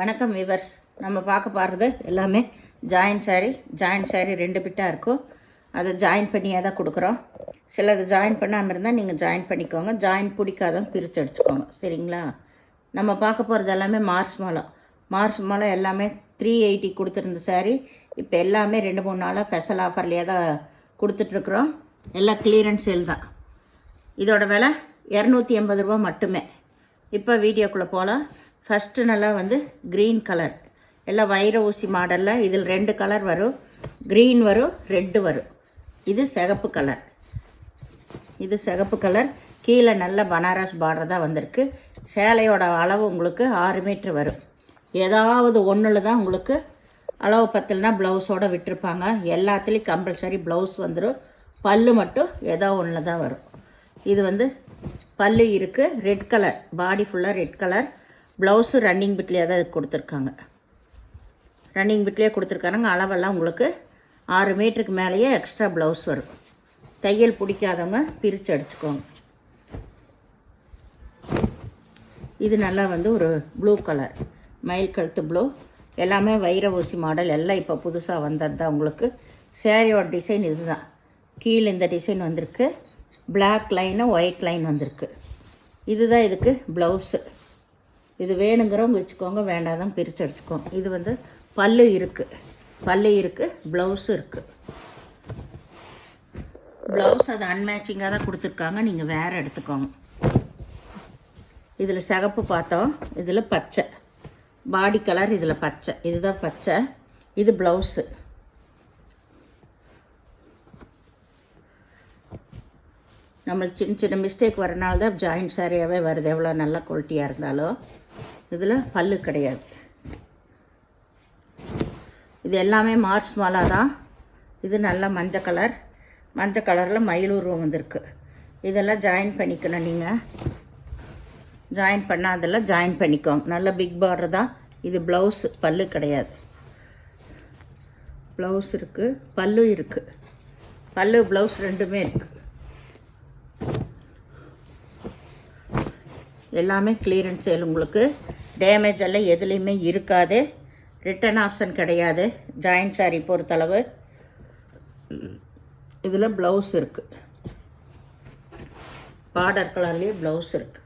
வணக்கம் விவர்ஸ். நம்ம பார்க்க போகிறது எல்லாமே ஜாயின் சாரீ 2 பிட்டாக இருக்கும். அதை ஜாயின் பண்ணியாக தான் கொடுக்குறோம். சிலது ஜாயின் பண்ணாமல் இருந்தால் நீங்கள் ஜாயின் பண்ணிக்கோங்க. ஜாயின் பிடிக்காதவங்க பிரித்து அடிச்சுக்கோங்க. சரிங்களா? நம்ம பார்க்க போகிறது எல்லாமே மார்ச் மாதம் எல்லாமே 380 கொடுத்துருந்த சாரீ இப்போ எல்லாமே 2-3 நாளாக ஸ்பெஷல் ஆஃபர்லேயே தான் கொடுத்துட்ருக்குறோம். எல்லாம் கிளியரன்ஸ் சேல் தான். இதோட விலை 280 ரூபா மட்டுமே. இப்போ வீடியோக்குள்ளே போகலாம். ஃபஸ்ட்டு நல்லா க்ரீன் கலர், எல்லாம் வைர ஊசி மாடலில். இதில் 2 கலர் வரும். க்ரீன் வரும், ரெட்டு வரும். இது சிகப்பு கலர். கீழே நல்ல பனாரஸ் பார்டர் தான் வந்திருக்கு. சேலையோட அளவு உங்களுக்கு 6 மீட்ரு வரும். ஏதாவது ஒன்றில் தான் உங்களுக்கு அளவு பத்தலைனா ப்ளவுஸோடு விட்டுருப்பாங்க. எல்லாத்துலேயும் கம்பல்சரி ப்ளவுஸ் வந்துடும். பல்லு மட்டும் ஏதோ ஒன்றில் தான் வரும். இது பல்லு இருக்குது, ரெட் கலர், பாடி ஃபுல்லாக ரெட் கலர். ப்ளவுஸு ரன்னிங் பிட்லேயே தான் கொடுத்துருக்காங்க. அளவெல்லாம் உங்களுக்கு 6 மீட்டருக்கு மேலேயே எக்ஸ்ட்ரா ப்ளவுஸ் வரும். தையல் பிடிக்காதவங்க பிரித்து அடிச்சுக்கோங்க. இது நல்லா ஒரு ப்ளூ கலர், மயில் கழுத்து ப்ளூ. எல்லாமே வைர ஊசி மாடல். எல்லாம் இப்போ புதுசாக வந்தது தான் உங்களுக்கு. சேரீயோட டிசைன் இது தான். கீழே இந்த டிசைன் வந்திருக்கு. பிளாக் லைனு ஒயிட் லைன் வந்திருக்கு. இதுதான் இதுக்கு ப்ளவுஸு. இது வேணுங்கிறவங்க வச்சுக்கோங்க, வேண்டாதான் பிரித்து அடிச்சுக்கோங்க. இது பல்லு இருக்குது, ப்ளவுஸு இருக்குது. ப்ளவுஸ் அது அன்மேட்சிங்காக தான் கொடுத்துருக்காங்க. நீங்கள் வேறு எடுத்துக்கோங்க. இதில் சிகப்பு பார்த்தோம், இதில் பச்சை பாடி கலர், இதில் பச்சை. இதுதான் பச்சை. இது ப்ளவுஸு. நம்மளுக்கு சின்ன மிஸ்டேக் வரனால தான் ஜாயின்ட் சாரியாகவே வருது, எவ்வளோ நல்ல குவாலிட்டியாக இருந்தாலும். இதில் பல்லு கிடையாது. இது எல்லாமே மார்ச் மாலா தான். இது நல்ல மஞ்சள் கலரில் மயிலூர்வம் வந்திருக்கு. இதெல்லாம் ஜாயின் பண்ணிக்கணும். நீங்கள் ஜாயின் பண்ணாதெல்லாம் ஜாயின் பண்ணிக்கோங்க. நல்ல பிக் பார்டர் தான். இது ப்ளவுஸு, பல்லு கிடையாது. ப்ளவுஸ் இருக்குது, பல்லு இருக்குது. பல்லு ப்ளவுஸ் ரெண்டுமே இருக்குது. எல்லாமே கிளியரன்ஸ் சேல். உங்களுக்கு டேமேஜ் எல்லாம் எதுலேயுமே இருக்காது. ரிட்டன் ஆப்ஷன் கிடையாது ஜாயின்ட் சாரீ பொறுத்தளவு. இதில் ப்ளவுஸ் இருக்குது, பார்டர் கலர்லேயே ப்ளவுஸ் இருக்குது.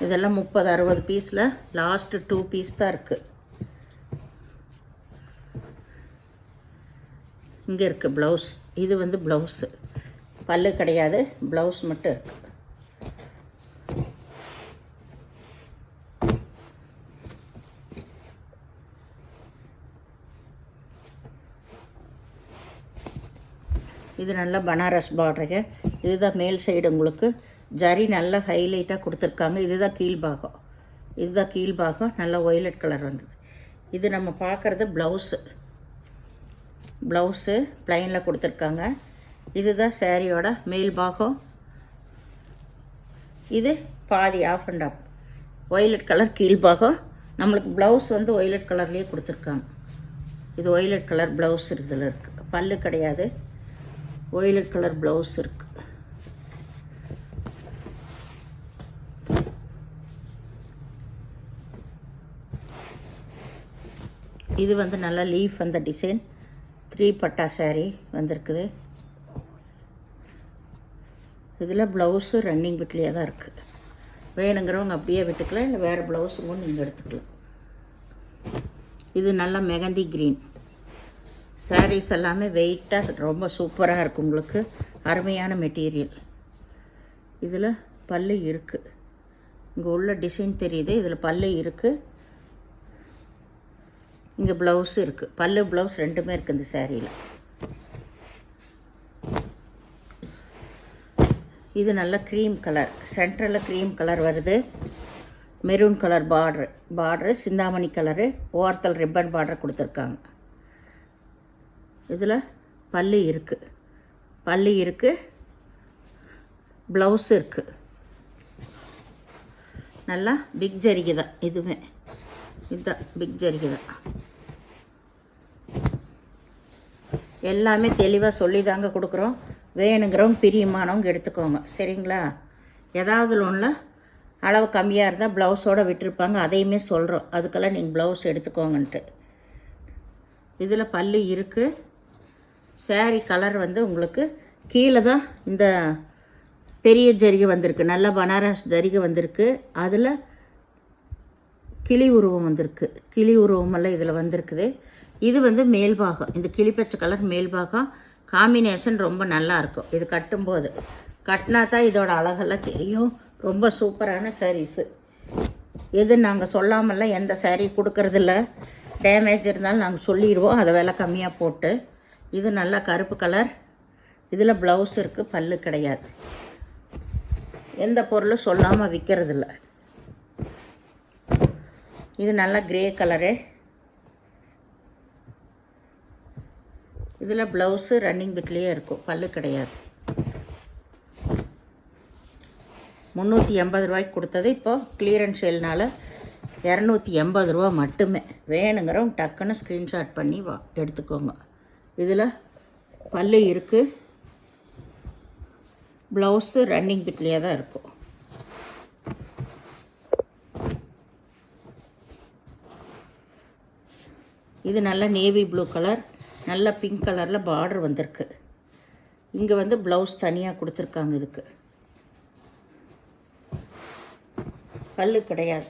இதெல்லாம் 30-60 பீஸில் லாஸ்ட்டு 2 பீஸ் தான் இருக்குது. இங்கே இருக்குது ப்ளவுஸ். இது ப்ளவுஸு, பல்லு கிடையாது, ப்ளவுஸ் மட்டும் இருக்குது. இது நல்ல பனாரஸ் பார்டருங்க. இதுதான் மேல் சைடு. உங்களுக்கு ஜரி நல்ல ஹைலைட்டாக கொடுத்துருக்காங்க. இதுதான் கீழ்பாகம். நல்ல ஒய்லட் கலர் வந்தது. இது நம்ம பார்க்குறது ப்ளவுஸு ப்ளைனில் கொடுத்துருக்காங்க. இதுதான் சேரீயோட மேல் பாகம். இது பாதி half and half violet colour கீழ்பாகம். நம்மளுக்கு ப்ளவுஸ் ஒய்லட் கலர்லேயே கொடுத்துருக்காங்க. இது ஒய்லட் கலர் ப்ளவுஸ் இதில் இருக்குது. பல்லு கிடையாது, ஒய்லட் கலர் ப்ளவுஸ் இருக்குது. இது நல்லா லீஃப் அந்த டிசைன் 3 பட்டா சாரீ வந்திருக்குது. இதில் ப்ளவுஸு ரன்னிங் பிட்லேயே தான் இருக்குது. வேணுங்கிறவங்க அப்படியே விட்டுக்கலாம், இல்லை வேறு ப்ளவுஸுங்க நீங்கள் எடுத்துக்கலாம். இது நல்லா மெகந்தி க்ரீன். சாரீஸ் எல்லாமே வெயிட்டாக ரொம்ப சூப்பராக இருக்குது. உங்களுக்கு அருமையான மெட்டீரியல். இதில் பல்லு இருக்குது. இங்கே உள்ள டிசைன் தெரியுது. இதில் பல்லு இருக்குது, இங்கே ப்ளவுஸு இருக்குது. பல்லு ப்ளவுஸ் ரெண்டுமே இருக்குது இந்த சாரியில். இது நல்ல க்ரீம் கலர், சென்ட்ரலில் க்ரீம் கலர் வருது. மெரூன் கலர் பார்ட்ரு சிந்தாமணி கலரு, ஓரத்தில் ரிப்பன் பார்டர் கொடுத்துருக்காங்க. இதில் பல்லு இருக்குது, ப்ளவுஸு இருக்குது. நல்லா பிக் ஜரிகை தான். இதுதான் பிக் ஜரிகை தான். எல்லாமே தெளிவாக சொல்லி தாங்க கொடுக்குறோம். வேணுங்கிறவங்க பிரியமானவங்க எடுத்துக்கோங்க. சரிங்களா? ஏதாவது ஒன்றில் அளவு கம்மியாக இருந்தால் ப்ளவுஸோடு விட்டுருப்பாங்க, அதையுமே சொல்கிறோம். அதுக்கெல்லாம் நீங்கள் ப்ளவுஸ் எடுத்துக்கோங்கன்ட்டு. இதில் பல்லு இருக்குது. சாரீ கலர் வந்து உங்களுக்கு கீழே தான் இந்த பெரிய ஜரிகை வந்திருக்கு, நல்ல பனாரஸ் ஜரிகை வந்திருக்கு. அதில் கிளி உருவம் வந்திருக்கு. கிளி உருவமெல்லாம் இதில் வந்திருக்குது. இது வந்து மேல்பாகம், இந்த கிளிப்பச்சை கலர் மேல்பாகம் காம்பினேஷன் ரொம்ப நல்லாயிருக்கும். இது கட்டும்போது கட்டினா தான் இதோட அழகெல்லாம் தெரியும். ரொம்ப சூப்பரான சாரீஸு. எது நாங்கள் சொல்லாமல்லாம் எந்த சாரீ கொடுக்கறதில்ல. டேமேஜ் இருந்தாலும் நாங்கள் சொல்லிடுவோம், அதை விலை கம்மியாக போட்டு. இது நல்லா கருப்பு கலர். இதில் ப்ளவுஸ் இருக்குது, பல்லு கிடையாது. எந்த பொருளும் சொல்லாமல் விற்கிறதில்ல. இது நல்லா கிரே கலரு. இதில் ப்ளவுஸு ரன்னிங் பிட்லேயே இருக்கும், பல்லு கிடையாது. 380 ரூபாய்க்கு கொடுத்தது இப்போது கிளியரன்ஸ் சேல்னால் 280 ரூபா மட்டுமே. வேணுங்கிறவங்க டக்குன்னு ஸ்க்ரீன்ஷாட் பண்ணி எடுத்துக்கோங்க. இதில் பல்லு இருக்குது, ப்ளவுஸு ரன்னிங் பிட்லேயே தான் இருக்கும். இது நல்ல நேவி ப்ளூ கலர், நல்ல பிங்க் கலரில் பார்டர் வந்திருக்கு. இங்கே வந்து ப்ளவுஸ் தனியாக கொடுத்துருக்காங்க. இதுக்கு பல்லு கிடையாது.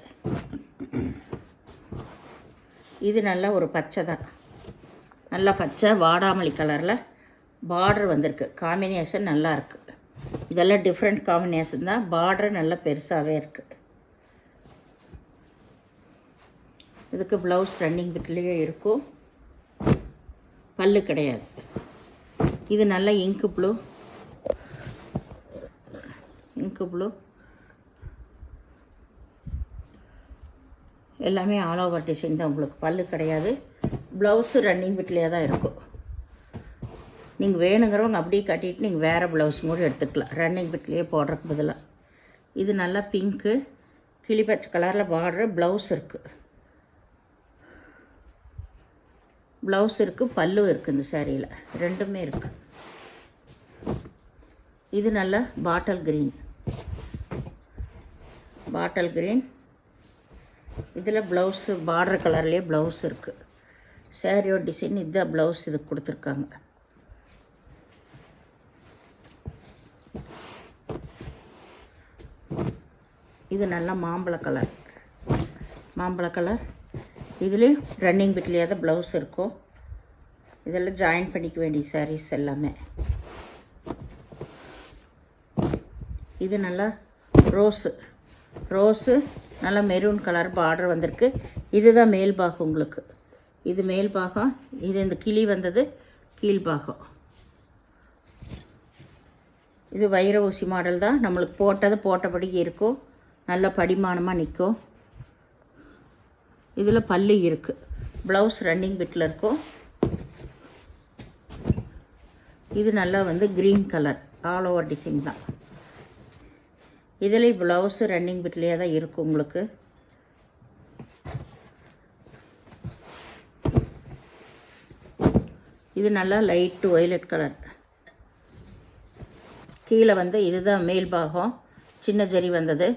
இது நல்ல ஒரு பச்சை தான், நல்ல பச்சை வாடாமல்லி கலரில் பார்டர் வந்திருக்கு. காம்பினேஷன் நல்லா இருக்குது. இதெல்லாம் டிஃப்ரெண்ட் காம்பினேஷன் தான். பார்டர் நல்லா பெருசாகவே இருக்குது. இதுக்கு ப்ளவுஸ் ரன்னிங் பிட்லேயே இருக்கும், பல்லு கிடையாது. இது நல்ல இங்கு ப்ளூ, இங்கு ப்ளூ எல்லாமே ஆல் ஓவர் டிசைன் தான். உங்களுக்கு பல்லு கிடையாது, ப்ளவுஸு ரன்னிங் பிட்லேயே தான் இருக்கும். நீங்கள் வேணுங்கிறவங்க அப்படியே கட்டிட்டு நீங்கள் வேறு ப்ளவுஸும் கூட எடுத்துக்கலாம், ரன்னிங் பிட்லேயே போடுறதுக்கு பதிலாக. இது நல்லா பிங்க்கு கிளிப்பச்சை கலரில் பார்டர், ப்ளவுஸ் இருக்குது. ப்ளவுஸ் இருக்குது, பல்லு இருக்குது. இந்த சாரியில் ரெண்டுமே இருக்குது. இது நல்ல பாட்டில் க்ரீன், பாட்டில் க்ரீன். இதில் ப்ளவுஸு பார்டர் கலர்லேயே ப்ளவுஸ் இருக்குது. சாரியோட டிசைன் இதுதான் ப்ளவுஸ் இதுக்கு கொடுத்துருக்காங்க. இது நல்ல மாம்பழ கலர், மாம்பழ கலர். இதுலேயும் ரன்னிங் பிட்லேயே தான் ப்ளவுஸ் இருக்கும். இதெல்லாம் ஜாயின் பண்ணிக்க வேண்டிய சாரீஸ் எல்லாமே. இது நல்லா ரோஸு, ரோஸு நல்ல மெரூன் கலர் பார்டர் வந்திருக்கு. இதுதான் மேல் பாகம் உங்களுக்கு. இது மேல் பாகம், இது இந்த கிளி வந்தது கீழ்பாகம். இது வைர ஊசி மாடல் தான். நம்மளுக்கு போட்டது போட்டபடி இருக்கும், நல்ல படிமானமாக நிற்கும். இதில் பல்லு இருக்குது, ப்ளவுஸ் ரன்னிங் பிட்டில் இருக்கும். இது நல்லா வந்து green colour all over design தான். இதில் ப்ளவுஸு ரன்னிங் பிட்லேயே தான் இருக்கும் உங்களுக்கு. இது நல்லா லைட்டு ஒய்லட் கலர். கீழே வந்து இதுதான் மேல் பாகம், சின்ன ஜரி வந்தது.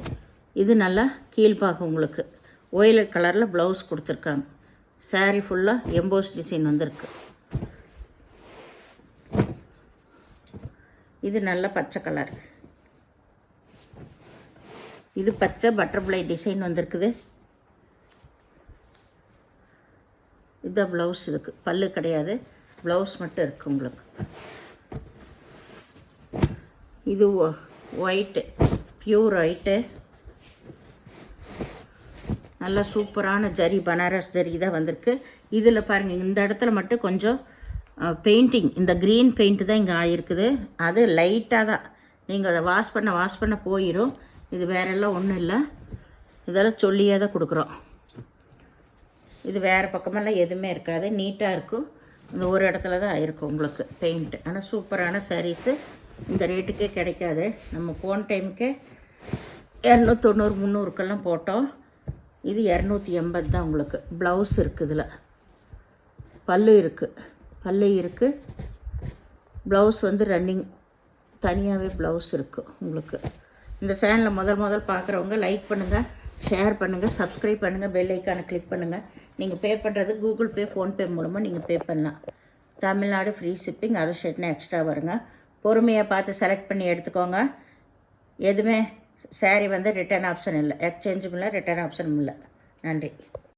இது நல்லா கீழ்பாகம் உங்களுக்கு ஒய்லட் கலரில் ப்ளவுஸ் கொடுத்துருக்காங்க. சாரீ ஃபுல்லாக எம்போஸ் டிசைன் வந்திருக்கு. இது நல்ல பச்சை கலர். இது பச்சை பட்டர்ஃப்ளை டிசைன் வந்திருக்குது. இதுதான் ப்ளவுஸ். இதுக்கு பல்லு கிடையாது, ப்ளவுஸ் மட்டும் இருக்குது உங்களுக்கு. இது ஒயிட்டு, பியூர் ஒயிட்டு, நல்லா சூப்பரான ஜரி, பனாரஸ் ஜரி தான் வந்திருக்கு. இதில் பாருங்கள், இந்த இடத்துல மட்டும் கொஞ்சம் பெயிண்டிங், இந்த க்ரீன் பெயிண்ட்டு தான் இங்கே ஆகிருக்குது. அது லைட்டாக தான், நீங்கள் அதை வாஷ் பண்ண போயிடும். இது வேறெல்லாம் ஒன்றும் இல்லை, இதெல்லாம் சொல்லியே தான் கொடுக்குறோம். இது வேறு பக்கமெல்லாம் எதுவுமே இருக்காது, நீட்டாக இருக்கும். இந்த ஒரு இடத்துல தான் ஆகிருக்கும் உங்களுக்கு பெயிண்ட்டு. ஆனால் சூப்பரான சாரீஸு. இந்த ரேட்டுக்கே கிடைக்காது. நம்ம போன டைமுக்கே 290 300க்கெல்லாம் போட்டோம். இது 280 தான் உங்களுக்கு. ப்ளவுஸ் இருக்குது, இதில் பல்லு இருக்குது. ப்ளவுஸ் வந்து ரன்னிங் தனியாகவே ப்ளவுஸ் இருக்குது உங்களுக்கு. இந்த சேனலில் முதல் பார்க்குறவங்க லைக் பண்ணுங்கள், ஷேர் பண்ணுங்கள், சப்ஸ்கிரைப் பண்ணுங்கள், பெல் ஐக்கானை கிளிக் பண்ணுங்கள். நீங்கள் பே பண்ணுறது கூகுள் பே, ஃபோன்பே மூலமாக நீங்கள் பே பண்ணலாம். தமிழ்நாடு ஃப்ரீ ஷிப்பிங், அதர் ஸ்டேட்னா எக்ஸ்ட்ரா வருங்க. பொறுமையாக பார்த்து செலக்ட் பண்ணி எடுத்துக்கோங்க. எதுவுமே சாரீ வந்து ரிட்டர்ன் ஆப்ஷன் இல்லை, எக்ஸ்சேஞ்சும் இல்லை, ரிட்டர்ன் ஆப்ஷனும் இல்லை. நன்றி.